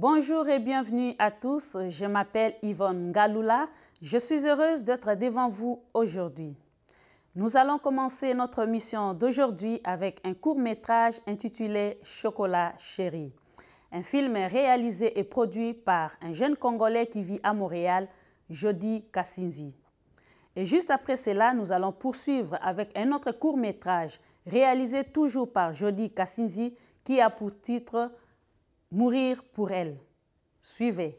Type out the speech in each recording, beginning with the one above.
Bonjour et bienvenue à tous. Je m'appelle Yvonne Ngaloula. Je suis heureuse d'être devant vous aujourd'hui. Nous allons commencer notre mission d'aujourd'hui avec un court-métrage intitulé Chocolat Chéri. Un film réalisé et produit par un jeune Congolais qui vit à Montréal, Jody Kassinzi. Et juste après cela, nous allons poursuivre avec un autre court-métrage réalisé toujours par Jody Kassinzi qui a pour titre Mourir pour elle. Suivez.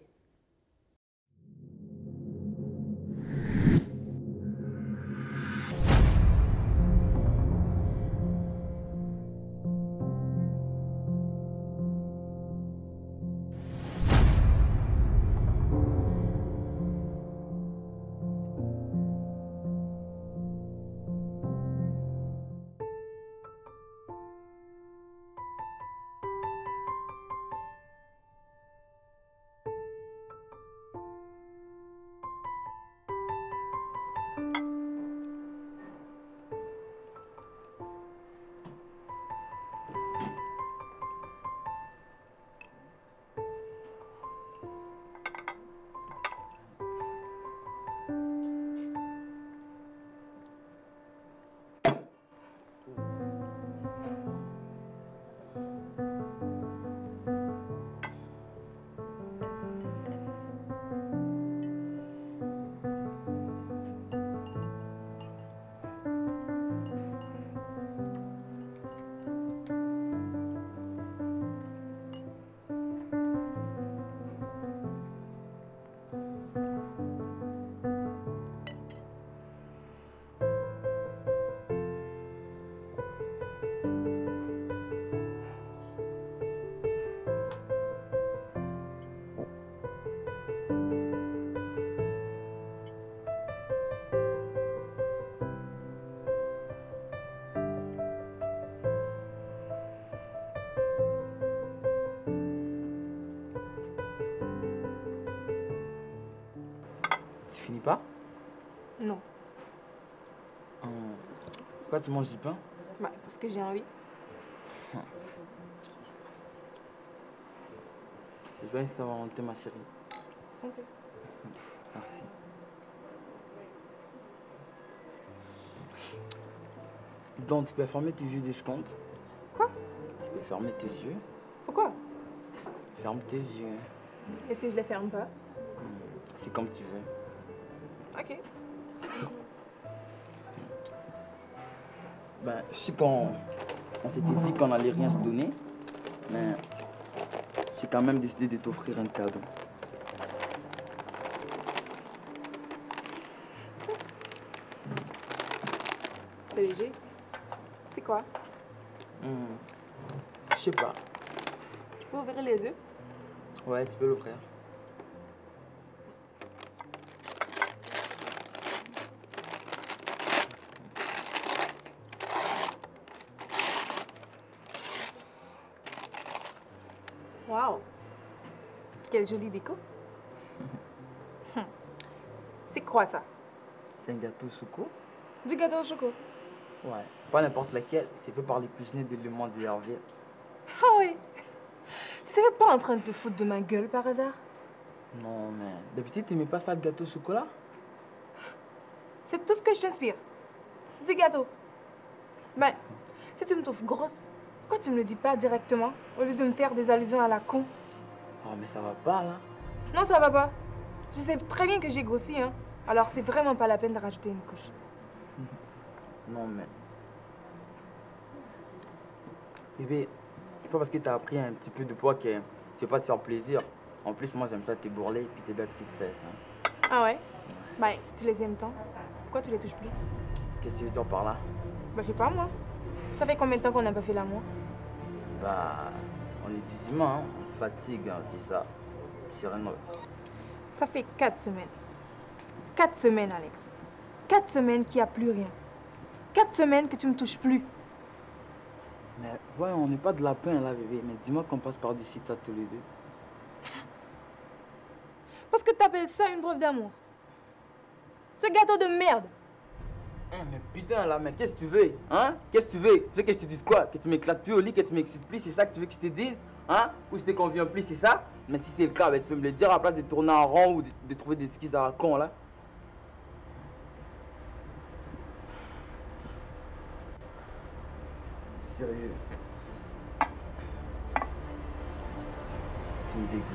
Tu finis pas? Non. Pourquoi tu manges du pain? Bah, parce que j'ai envie. Joyeux Saint-Valentin, ma chérie. Santé. Merci. Donc, tu peux fermer tes yeux 2 secondes. Quoi? Tu peux fermer tes yeux. Pourquoi? Ferme tes yeux. Et si je les ferme pas? C'est comme tu veux. Ok. Ben, je sais qu'on s'était dit qu'on allait rien se donner, mais j'ai quand même décidé de t'offrir un cadeau. C'est léger. C'est quoi? Je sais pas. Tu peux ouvrir les yeux? Ouais, tu peux l'ouvrir. Waouh! Quelle jolie déco. C'est quoi ça? C'est un gâteau choco. Du gâteau au chocolat. Ouais, pas n'importe lequel, c'est fait par les cuisiniers de Le Monde de Herville. Ah oui! Tu serais pas en train de te foutre de ma gueule par hasard? Non, mais d'habitude, tu n'aimais pas ça, le gâteau au chocolat? C'est tout ce que je t'inspire. Du gâteau. Ben, si tu me trouves grosse, pourquoi tu me le dis pas directement au lieu de me faire des allusions à la con? Oh, mais ça va pas, là. Non, ça va pas. Je sais très bien que j'ai grossi, hein. Alors c'est vraiment pas la peine de rajouter une couche. Non, mais... Bébé, c'est pas parce que t'as pris un petit peu de poids que tu veux pas te faire plaisir. En plus, moi, j'aime ça te bourreler et puis tes belles petites fesses, hein. Ah ouais? Ben, si tu les aimes tant, pourquoi tu les touches plus? Qu'est-ce que tu veux dire par là? Ben, je sais pas, moi. Ça fait combien de temps qu'on n'a pas fait l'amour? Bah, on est des humains, hein. On se fatigue, hein, c'est ça. C'est rien d'autre. Ça fait 4 semaines. 4 semaines, Alex. 4 semaines qu'il n'y a plus rien. 4 semaines que tu me touches plus. Mais voyons, on n'est pas de lapin là, bébé. Mais dis-moi qu'on passe par-dessus ça tous les deux. Parce que t'appelles ça une preuve d'amour. Ce gâteau de merde. Hein, mais putain là, mais qu'est-ce que tu veux? Hein? Qu'est-ce que tu veux? Tu veux que je te dise quoi? Que tu m'éclates plus au lit, que tu m'excites plus, c'est ça que tu veux que je te dise? Hein? Ou je te conviens plus, c'est ça? Mais si c'est le cas, tu peux me le dire à la place de tourner en rond ou de trouver des excuses à la con là. Sérieux. Tu me dégoûtes.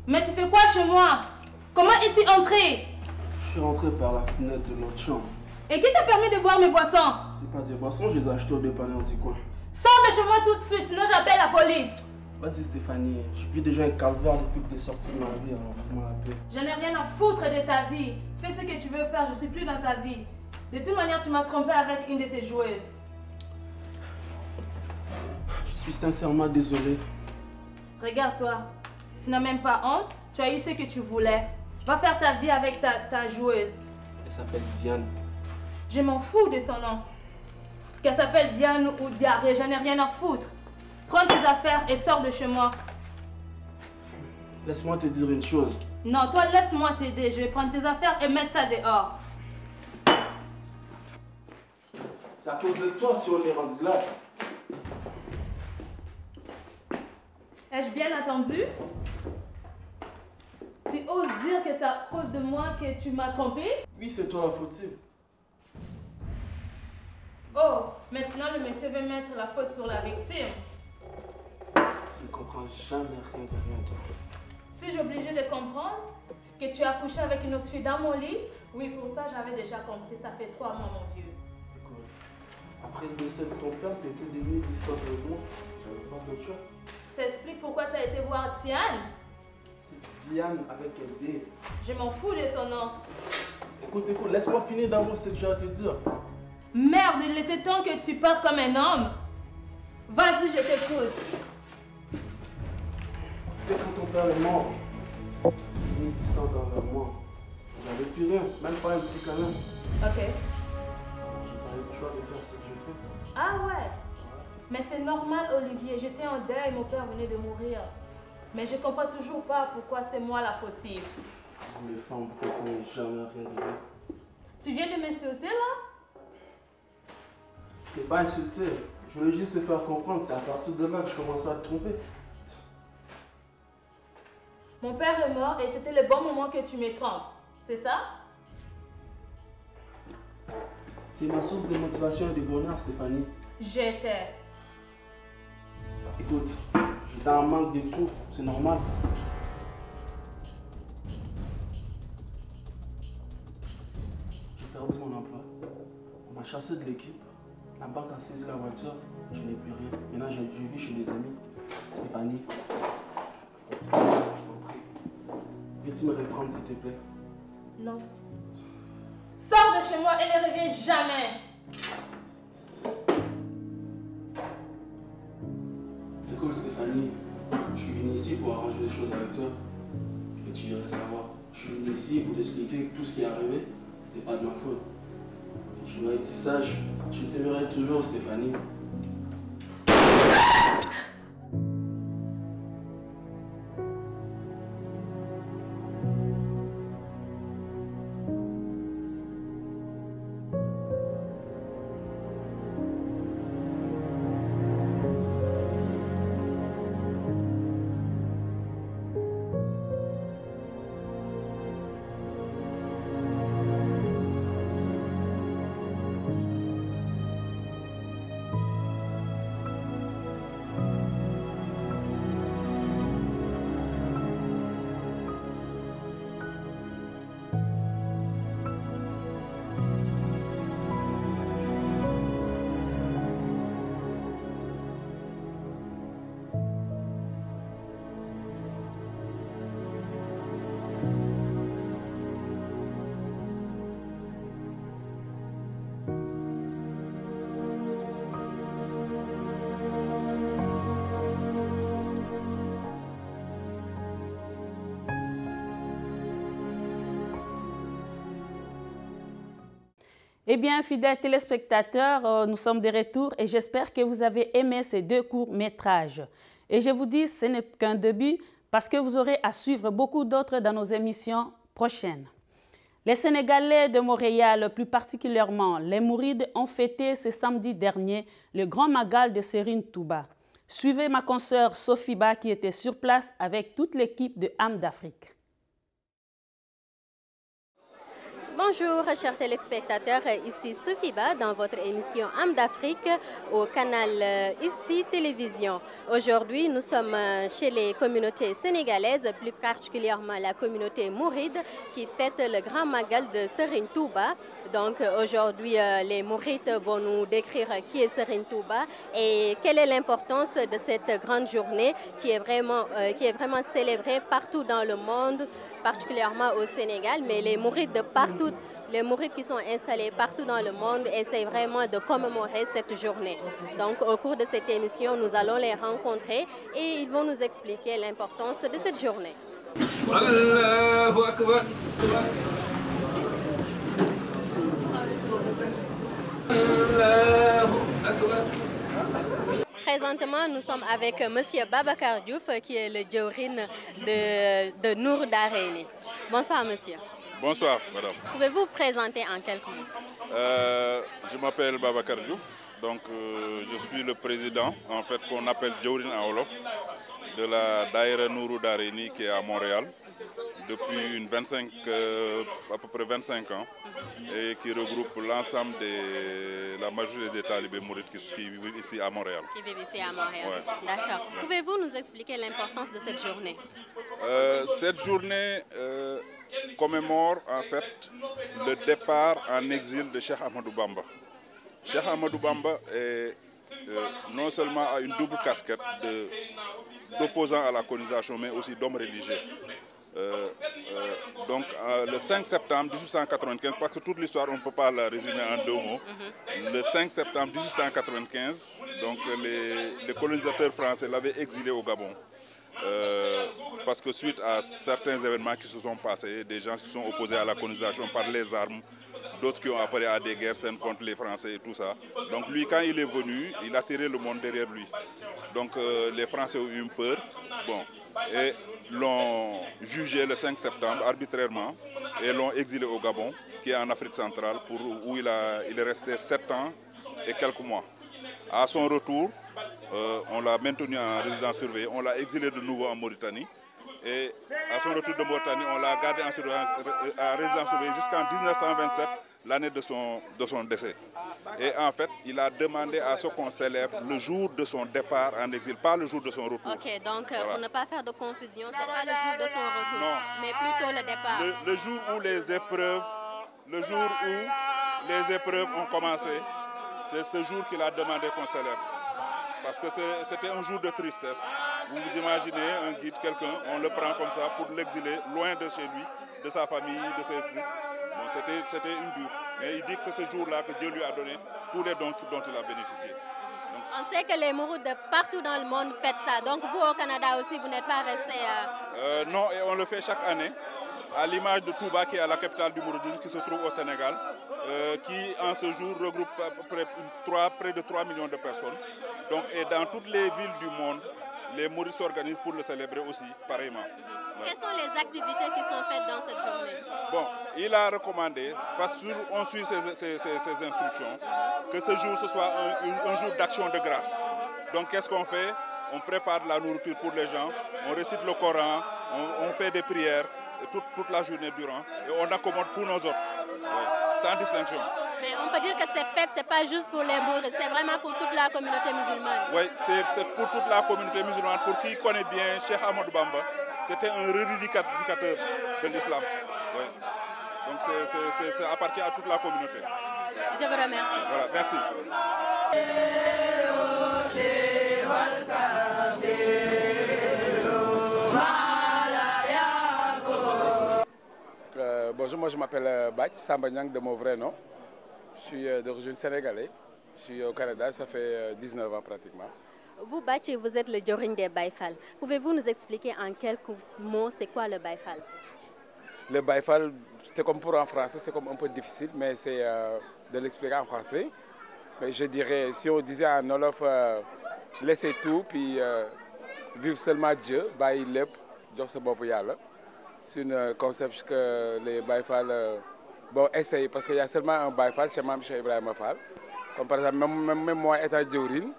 Mais tu fais quoi chez moi? Comment es-tu entré? Je suis rentré par la fenêtre de notre chambre. Et qui t'a permis de boire mes boissons? C'est pas des boissons, je les ai achetées au dépanneur du coin. Sors de chez moi tout de suite, sinon j'appelle la police. Vas-y Stéphanie, je vis déjà un calvaire depuis que t'es sortie de ma vie, alors fous-moi la paix. Je n'ai rien à foutre de ta vie. Fais ce que tu veux faire, je suis plus dans ta vie. De toute manière, tu m'as trompé avec une de tes joueuses. Je suis sincèrement désolé. Regarde-toi, tu n'as même pas honte, tu as eu ce que tu voulais. Va faire ta vie avec ta joueuse. Elle s'appelle Diane. Je m'en fous de son nom. Qu'elle s'appelle Diane ou Diarrhée, j'en ai rien à foutre. Prends tes affaires et sors de chez moi. Laisse-moi te dire une chose. Non, toi laisse-moi t'aider. Je vais prendre tes affaires et mettre ça dehors. C'est à cause de toi si on est rendu là. Ai-je bien entendu? Tu oses dire que c'est à cause de moi que tu m'as trompé? Oui, c'est toi la fautive. Oh, maintenant le monsieur veut mettre la faute sur la victime. Tu ne comprends jamais rien de rien, toi. Suis-je obligée de comprendre que tu as couché avec une autre fille dans mon lit? Oui, pour ça, j'avais déjà compris. Ça fait 3 mois, mon vieux. Écoute, après le décès de ton père, tu étais démis de l'histoire de moi. J'avais pas de choix. Ça explique pourquoi tu as été voir Tiane. C'est Diane avec un D. Je m'en fous de son nom. Écoute, laisse-moi finir d'avoir ce que j'ai à te dire. Merde, il était temps que tu partes comme un homme. Vas-y, je t'écoute. C'est quand ton père est mort. Il est distant envers moi. J'avais plus rien, même pas un petit câlin. Ok. J'ai pas eu le choix de faire ce que j'ai fait. Ah ouais. Mais c'est normal, Olivier. J'étais en deuil, mon père venait de mourir. Mais je comprends toujours pas pourquoi c'est moi la fautive. Vous les femmes, vous comprenez jamais rien de rien. Tu viens de m'insulter là? Je t'ai pas insulté. Je voulais juste te faire comprendre. C'est à partir de là que je commençais à te tromper. Mon père est mort et c'était le bon moment que tu me trompes. C'est ça? C'est ma source de motivation et de bonheur, Stéphanie. J'étais. Écoute, j'étais en manque de tout. C'est normal. J'ai perdu mon emploi. On m'a chassé de l'équipe. La banque a saisi la voiture. Je n'ai plus rien. Maintenant, je vis chez des amis. Stéphanie. Je t'en prie. Veux-tu me reprendre, s'il te plaît? Non. Sors de chez moi et ne reviens jamais. Écoute, Stéphanie, je suis venu ici pour arranger les choses avec toi. Et tu irais savoir. Je suis venu ici pour t'expliquer que tout ce qui est arrivé, c'était pas de ma faute. Je voudrais que tu saches, je t'aimerai toujours, Stéphanie. Eh bien, fidèles téléspectateurs, nous sommes de retour et j'espère que vous avez aimé ces 2 courts-métrages. Et je vous dis, ce n'est qu'un début parce que vous aurez à suivre beaucoup d'autres dans nos émissions prochaines. Les Sénégalais de Montréal, plus particulièrement les Mourides, ont fêté ce samedi dernier le Grand Magal de Serigne Touba. Suivez ma consoeur Sophie Ba qui était sur place avec toute l'équipe de âme d'Afrique. Bonjour chers téléspectateurs, ici Sophie Ba dans votre émission âme d'Afrique au canal ICI Télévision. Aujourd'hui, nous sommes chez les communautés sénégalaises, plus particulièrement la communauté mouride qui fête le Grand Magal de Serigne Touba. Donc aujourd'hui, les mourides vont nous décrire qui est Serigne Touba et quelle est l'importance de cette grande journée qui est vraiment célébrée partout dans le monde, particulièrement au Sénégal, mais les mourides de partout, les mourides qui sont installés partout dans le monde essaient vraiment de commémorer cette journée. Donc au cours de cette émission, nous allons les rencontrer et ils vont nous expliquer l'importance de cette journée. Allahu Akbar. Allahu Akbar. Présentement, nous sommes avec M. Babacar Diouf, qui est le djawrin de Nour Darayni. Bonsoir, monsieur. Bonsoir, madame. Pouvez-vous vous présenter en quelques mots? Je m'appelle Babacar Diouf, donc je suis le président, en fait, qu'on appelle djawrin en wolof, de la Daïra Nourou Darayni qui est à Montréal. depuis à peu près 25 ans et qui regroupe l'ensemble de la majorité des talibés mourides qui vivent ici à Montréal. Qui vivent ici à Montréal. Ouais. D'accord. Pouvez-vous nous expliquer l'importance de cette journée? Cette journée commémore en fait le départ en exil de Cheikh Ahmadou Bamba. Cheikh Ahmadou Bamba est non seulement a une double casquette d'opposant à la colonisation, mais aussi d'homme religieux. Donc le 5 septembre 1895, parce que toute l'histoire on ne peut pas la résumer en 2 mots, le 5 septembre 1895, donc les colonisateurs français l'avaient exilé au Gabon. Parce que suite à certains événements qui se sont passés, des gens qui sont opposés à la colonisation par les armes, d'autres qui ont appelé à des guerres saines contre les Français et tout ça. Donc lui, quand il est venu, il a tiré le monde derrière lui. Donc les Français ont eu peur, bon, et l'ont jugé le 5 septembre arbitrairement et l'ont exilé au Gabon, qui est en Afrique centrale, où il est resté 7 ans et quelques mois. À son retour, on l'a maintenu en résidence surveillée, on l'a exilé de nouveau en Mauritanie. Et à son retour de Mauritanie, on l'a gardé en résidence surveillée jusqu'en 1927, l'année de son décès. Et en fait, il a demandé à ce qu'on célèbre le jour de son départ en exil, pas le jour de son retour. Ok, donc voilà. Pour ne pas faire de confusion, ce n'est pas le jour de son retour, non, mais plutôt le départ. Le jour où les épreuves ont commencé, c'est ce jour qu'il a demandé qu'on célèbre. Parce que c'était un jour de tristesse. Vous vous imaginez un guide, quelqu'un, on le prend comme ça pour l'exiler loin de chez lui, de sa famille, de ses trucs. Bon, c'était une dure. Mais il dit que c'est ce jour-là que Dieu lui a donné tous les dons dont il a bénéficié. Donc, on sait que les Mourides de partout dans le monde fêtent ça. Donc vous au Canada aussi, vous n'êtes pas resté... Non, et on le fait chaque année. À l'image de Touba, qui est la capitale du Mouridisme, qui se trouve au Sénégal, qui en ce jour regroupe près de 3 millions de personnes. Donc, et dans toutes les villes du monde, les Mourides s'organisent pour le célébrer aussi, pareillement. Quelles sont les activités qui sont faites dans cette journée? Bon, il a recommandé, parce qu'on suit ses instructions, que ce jour, ce soit un jour d'action de grâce. Donc, qu'est-ce qu'on fait? On prépare de la nourriture pour les gens, on récite le Coran, on fait des prières, toute la journée durant, et on accommode tous nos autres, sans distinction. Mais on peut dire que cette fête, ce n'est pas juste pour les Mourides, c'est vraiment pour toute la communauté musulmane. Oui, c'est pour toute la communauté musulmane, pour qui connaît bien Cheikh Ahmadou Bamba. C'était un revivificateur de l'islam. Oui. Donc ça appartient à toute la communauté. Je vous remercie. Voilà, merci. Bonjour, moi je m'appelle Bach Sambanyang de mon vrai nom. Je suis d'origine sénégalaise. Je suis au Canada, ça fait 19 ans pratiquement. Vous, Bach, vous êtes le Djorin des Baïfal. Pouvez-vous nous expliquer en quelques mots c'est quoi le Baïfal? Le Baïfal, c'est comme pour en français, c'est comme un peu difficile, mais c'est de l'expliquer en français. Mais je dirais, si on disait en Wolof, laissez tout, puis vivre seulement Dieu, Baï Lep, Djok se Bob Yalla. C'est un concept que les Baïfal essayent, parce qu'il y a seulement un Baïfal chez Mam Cheikh Ibrahima Fall. Comme par exemple, même moi étant Djorin,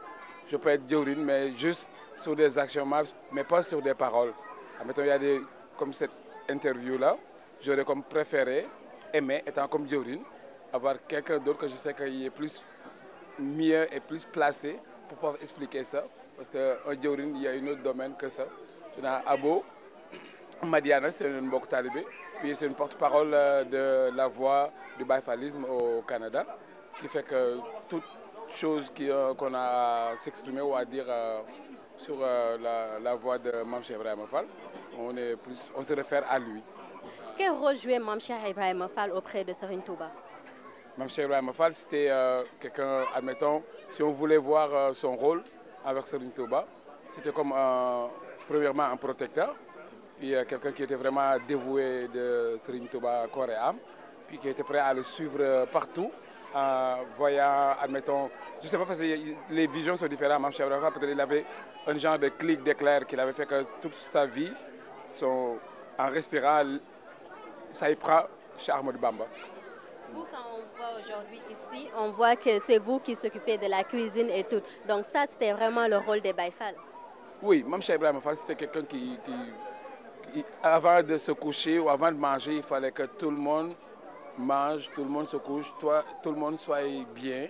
je peux être Djorin, mais juste sur des actions, mais pas sur des paroles. Admettons, il y a des, comme cette interview-là, j'aurais comme préféré, aimer, étant comme Djorin, avoir quelqu'un d'autre que je sais qu'il est plus mieux et plus placé pour pouvoir expliquer ça. Parce qu'un Djorin, il y a un autre domaine que ça. Il y a Abo, Madiana, c'est une mbok talibé, puis c'est une porte-parole de la voix du baïfalisme au Canada, qui fait que toute chose qu'on a à s'exprimer ou à dire sur la voix de Mam Cheikh Ibrahima Fall, on se réfère à lui. Quel rôle jouait Mam Cheikh Ibrahima Fall auprès de Serigne Touba? Mam Cheikh Ibrahima Fall, c'était quelqu'un, admettons, si on voulait voir son rôle avec Serigne Touba, c'était comme premièrement un protecteur, puis quelqu'un qui était vraiment dévoué de Serigne Touba corps et âme, puis qui était prêt à le suivre partout, en voyant, admettons, je ne sais pas parce que les visions sont différentes, Mam Cheikh Ibrahima Fall, peut-être il avait un genre de clic d'éclair qu'il avait fait que toute sa vie, en respirant, ça y prend chez Ahmadou Bamba. Vous, quand on voit aujourd'hui ici, on voit que c'est vous qui s'occupez de la cuisine et tout. Donc ça, c'était vraiment le rôle des Baïfal. Oui, Mam Cheikh Ibrahima Fall, c'était quelqu'un qui avant de se coucher ou avant de manger, il fallait que tout le monde mange, tout le monde se couche, tout le monde soit bien.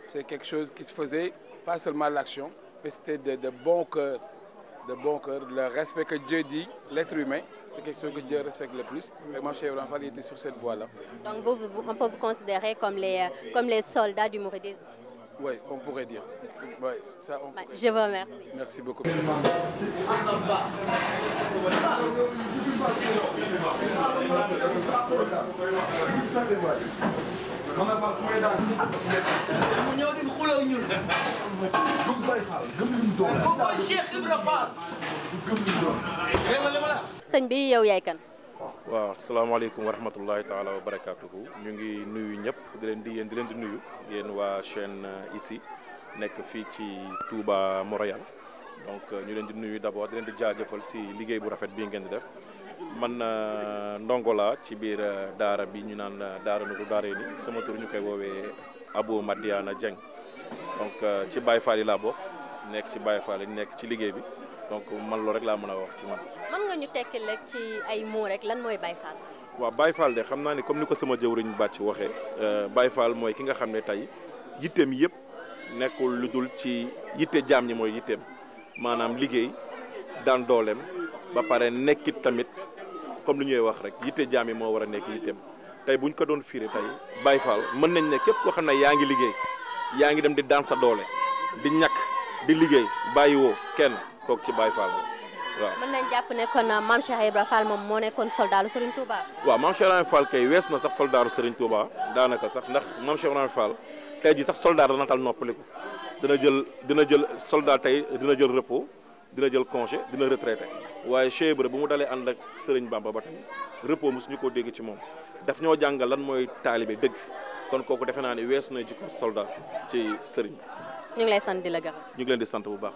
C'est quelque chose qui se faisait, pas seulement l'action, mais c'était de bon cœur. De bon cœur, le respect que Dieu dit, l'être humain, c'est quelque chose que Dieu respecte le plus. Vraiment, Cheikh Ibrahima Fall était sur cette voie-là. Donc on peut vous considérer comme les soldats du mouridisme. Oui, on pourrait dire. Ouais, ça, je vous remercie. Merci beaucoup. sëñ bi yow yaay kan. waaw asalaamaaleykum wa rahmatullahi taala wa barakaatuhu ñu ngi nuyu ñëpp di leen di nuyu yéen waa chaîne ici nekk fii ci Touba Montréal donc ñu leen di nuyu d'abord di leen di jaajëfal si liggéey bu rafet bii ngeen di def man ndongo laa ci biir daara bi ñu naan daara Nourou Darayni sama tur ñu koy woowee Abou Madiana Dieng donc ci Baye Fall yi laa bokk nekk ci Baye Fall yi nekk ci liggéey bi donc man loolu rek laa mën a wax ci man. mën nga ñu tekki rek ci ay mots rek lan mooy Baye Fall. waaw Baye Fall de xam naa ni comme ni ko sama jëwriñ bàcc waxee Baye Fall mooy ki nga xam ne tey yitteem yëpp nekkul lu dul ci yitte jaam ñi mooy yitteem maanaam liggéey daan dooleem ba pare nekkit tamit comme li ñuy wax rek yitte jaam yi moo war a nekk yitteem tey buñ ko doon firi tey Baye Fall mën nañ ne képp koo xam ne yaa ngi liggéey yaa ngi dem di daan sa doole di ñàkk di liggéey bàyyiwoo kenn kooku ci Baye Fall waaw. mën nañ jàpp ne kon Mame Cheikh Ibrahima Fall moom moo nekkoon soldaaru Serigne Touba. waaw Mame Cheikh Ibrahima Fall kay wees na sax soldaaru Serigne Touba daanaka sax ndax Mame Cheikh Ibrahima Fall tey ji sax soldat dana tal noppaliku dina jël soldat tey dina jël repos dina jël congé dina retraité waaye Cheikh Ibra bu mu dalee ànd ak Serigne Bamba ba tey repos mosuñu ko dégg ci moom daf ñoo jàngal lan mooy taalibe dëgg kon kooku defe naa ne wees na jikko soldat ci Serigne. ñu ngi lay sant di la gërëm. ñu ngi leen di sant bu baax.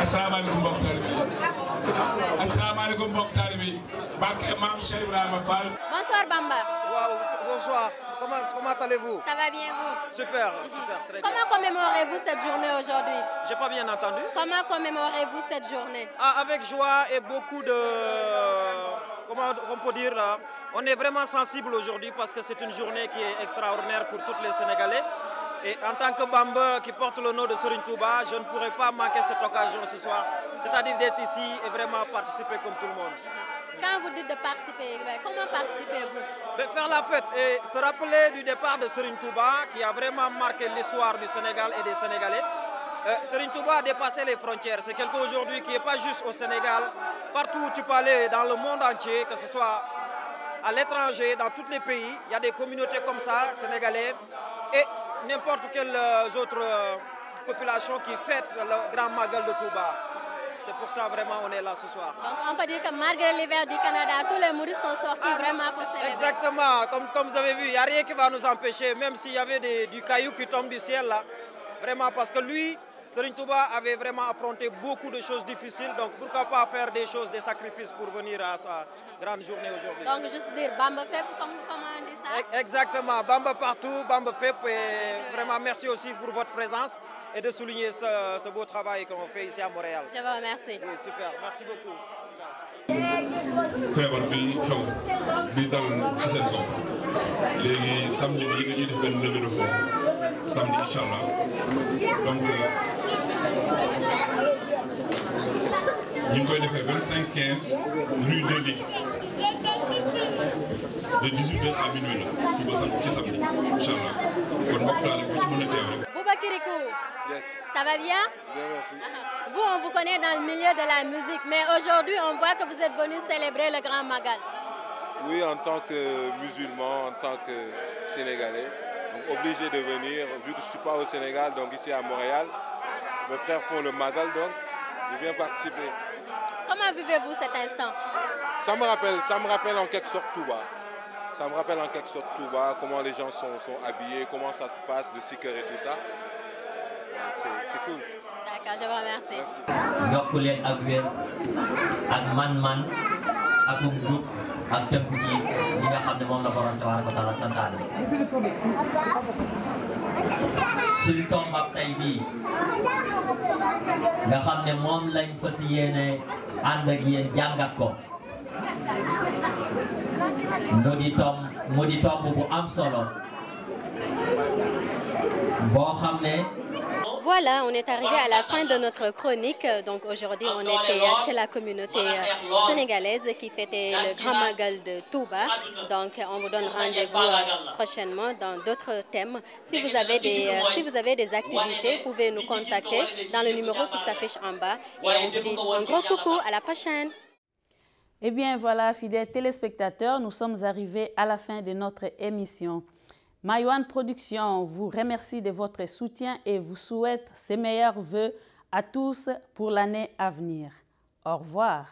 asalaamaaleykum mbokk taalibe yi asalaamaaleykum mbokk taalibe yi barke Mame Cheikh Ibrahima Fall. Bonsoir Bamba. Wow, bonsoir. Comment allez-vous? Ça va bien vous? Super, super, très bien. Comment commémorez-vous cette journée aujourd'hui? J'ai pas bien entendu. Comment commémorez-vous cette journée? Avec joie et beaucoup de... Comment on peut dire là? On est vraiment sensible aujourd'hui parce que c'est une journée qui est extraordinaire pour tous les Sénégalais. Et en tant que Bamba qui porte le nom de Serigne Touba, je ne pourrais pas manquer cette occasion ce soir. C'est-à-dire d'être ici et vraiment participer comme tout le monde. Quand vous dites de participer, comment participez-vous? Faire la fête et se rappeler du départ de Serigne Touba qui a vraiment marqué l'histoire du Sénégal et des Sénégalais. Serigne Touba a dépassé les frontières. C'est quelqu'un aujourd'hui qui n'est pas juste au Sénégal. Partout où tu peux aller dans le monde entier, que ce soit à l'étranger, dans tous les pays, il y a des communautés comme ça, sénégalais, et n'importe quelle autre population qui fête le grand Magal de Touba. C'est pour ça vraiment on est là ce soir. Donc on peut dire que malgré l'hiver du Canada, tous les mourides sont sortis vraiment pour célébrer. Exactement, comme vous avez vu, il n'y a rien qui va nous empêcher, même s'il y avait du caillou qui tombe du ciel là. Vraiment parce que lui, Serigne Touba avait vraiment affronté beaucoup de choses difficiles, donc pourquoi pas faire des choses, des sacrifices pour venir à sa grande journée aujourd'hui. Donc juste dire Bamba Fep, comme on dit ça? Exactement, Bamba partout, Bamba Fep, et vraiment merci aussi pour votre présence et de souligner ce beau travail qu'on fait ici à Montréal. Je vous remercie. Oui, super, merci beaucoup. feebar bi xew bi dal ci seen kaw léegi samedi bi dañuy def benn levée de fonds samedi incha allah donc ñu ngi koy defee 25-15 rue de Ly de 18h à minuit la suba ci samedi incha allah kon mbokk daal bu ci mën a teew rek. Bouba Kirikou. Yes. Ça va bien? Bien, merci. Vous, on vous connaît dans le milieu de la musique, mais aujourd'hui, on voit que vous êtes venu célébrer le Grand Magal. Oui, en tant que musulman, en tant que Sénégalais, donc obligé de venir, vu que je ne suis pas au Sénégal, donc ici à Montréal. Mes frères font le Magal, donc je viens participer. Comment vivez-vous cet instant? Ça me rappelle en quelque sorte Touba. Ça me rappelle en quelque sorte Touba, comment les gens sont habillés, comment ça se passe, le sticker et tout ça. C'est cool. D'accord, je vous remercie. Merci. yokk leen ak wér ak man-man akum jub ak tënku ci li nga xam ne moom la borom tabaaraka wa taala santaane suñu tombab tey bii nga xam ne moom lañ fas yéene ànd ak yéen jàngat ko mu di tomb bu am solo boo xam ne. Voilà, on est arrivé à la fin de notre chronique. Donc aujourd'hui, on était chez la communauté sénégalaise qui fêtait le Grand Magal de Touba. Donc on vous donne rendez-vous prochainement dans d'autres thèmes. Si vous avez des activités, vous pouvez nous contacter dans le numéro qui s'affiche en bas. Et on vous dit un gros coucou, à la prochaine. Eh bien voilà, fidèles téléspectateurs, nous sommes arrivés à la fin de notre émission. Maïwan Production vous remercie de votre soutien et vous souhaite ses meilleurs vœux à tous pour l'année à venir. Au revoir.